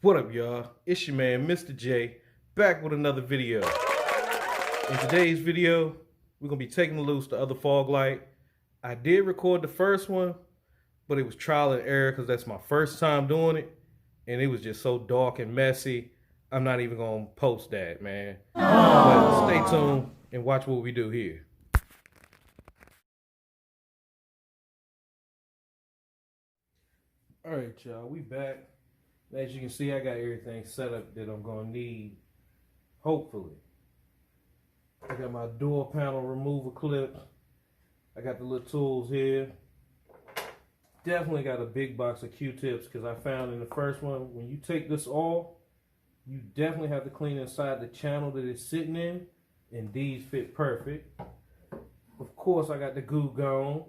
What up, y'all? It's your man, Mr. J, back with another video. In today's video, we're gonna be taking loose the other fog light. I did record the first one, but it was trial and error because that's my first time doing it, and it was just so dark and messy. I'm not even gonna post that, man. But stay tuned and watch what we do here. All right, y'all, we back. As you can see, I got everything set up that I'm gonna need, hopefully. I got my door panel removal clip. I got the little tools here. Definitely got a big box of Q-tips because I found in the first one, when you take this off, you definitely have to clean inside the channel that it's sitting in, and these fit perfect. Of course, I got the glue gun,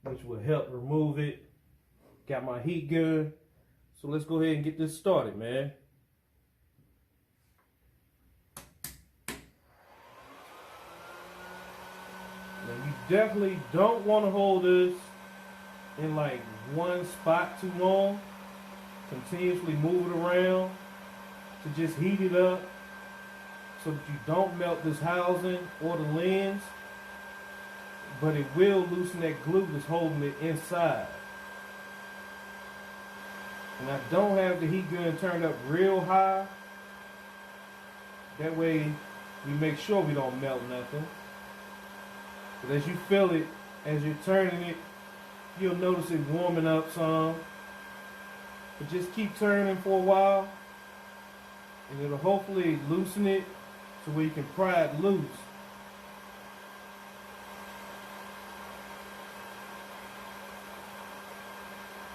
which will help remove it. Got my heat gun. So let's go ahead and get this started, man. Now you definitely don't want to hold this in like one spot too long. Continuously move it around to just heat it up so that you don't melt this housing or the lens, but it will loosen that glue that's holding it inside. And I don't have the heat gun turned up real high. That way we make sure we don't melt nothing. But as you feel it, as you're turning it, you'll notice it warming up some. But just keep turning for a while, and it'll hopefully loosen it to where you can pry it loose.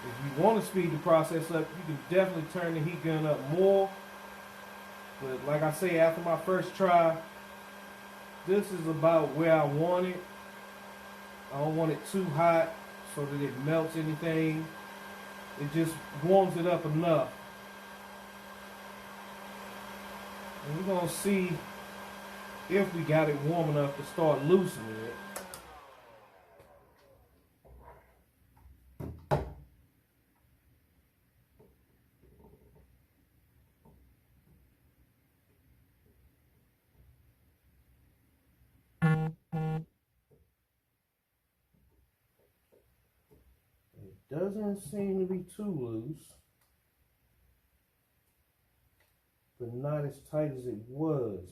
If you want to speed the process up, you can definitely turn the heat gun up more. But like I say, after my first try, this is about where I want it. I don't want it too hot so that it melts anything. It just warms it up enough. And we're going to see if we got it warm enough to start loosening it. It doesn't seem to be too loose, but not as tight as it was.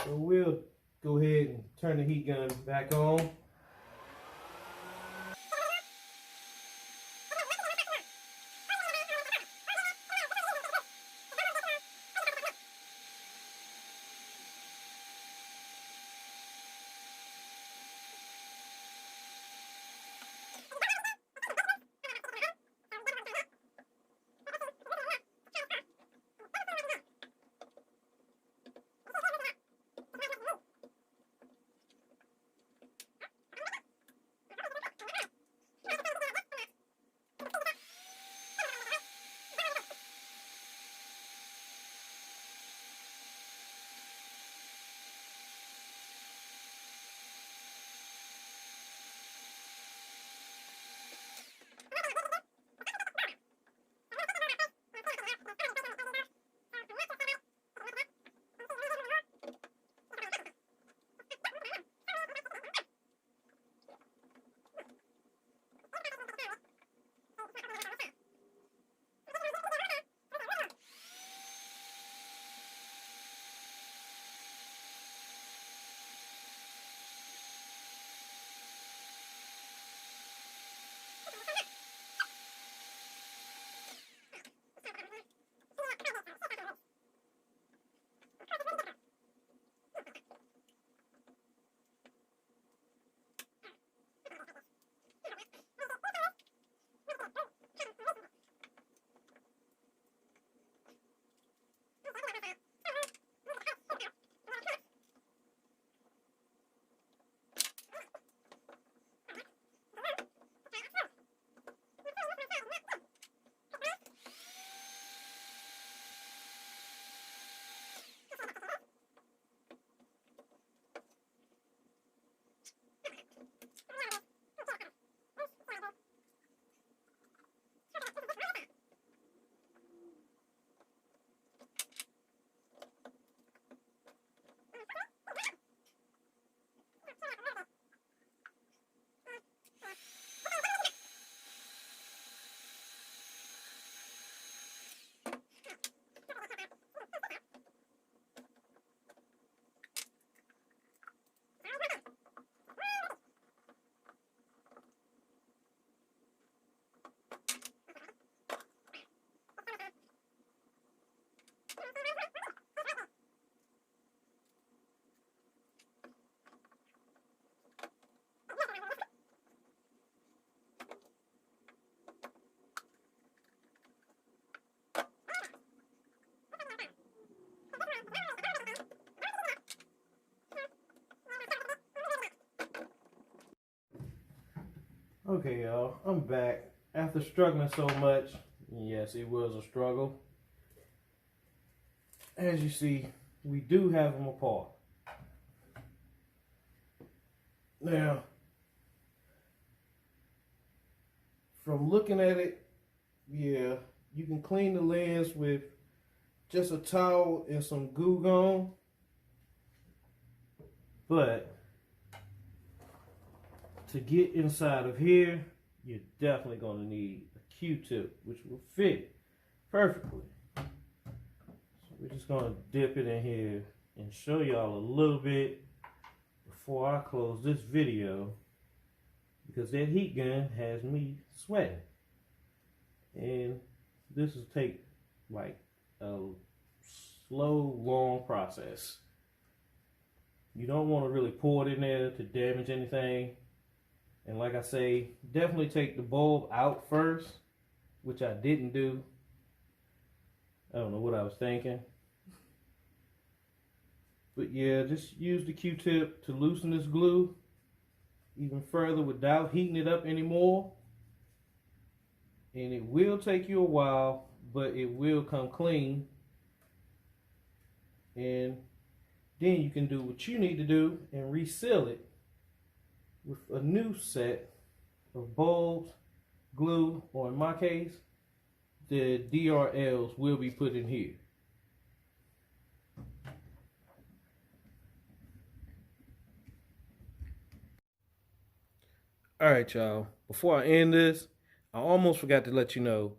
So we'll go ahead and turn the heat gun back on. Okay, y'all, I'm back. After struggling so much, yes, it was a struggle. As you see, we do have them apart. Now, from looking at it, yeah, you can clean the lens with just a towel and some Goo Gone. But to get inside of here, you're definitely going to need a Q-tip, which will fit perfectly. So we're just going to dip it in here and show y'all a little bit before I close this video, because that heat gun has me sweating. And this will take like a slow, long process. You don't want to really pour it in there to damage anything. And like I say, definitely take the bulb out first, which I didn't do. I don't know what I was thinking. But yeah, just use the Q-tip to loosen this glue even further without heating it up anymore. And it will take you a while, but it will come clean. And then you can do what you need to do and reseal it with a new set of bulbs, glue, or in my case, the DRLs will be put in here. Alright, y'all, before I end this, I almost forgot to let you know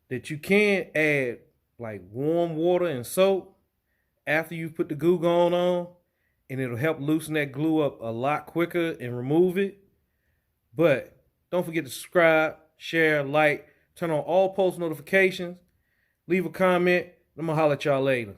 that you can add like warm water and soap after you put the Goo Gone on, and it'll help loosen that glue up a lot quicker and remove it. But don't forget to subscribe, share, like, turn on all post notifications, leave a comment. I'm gonna holler at y'all later.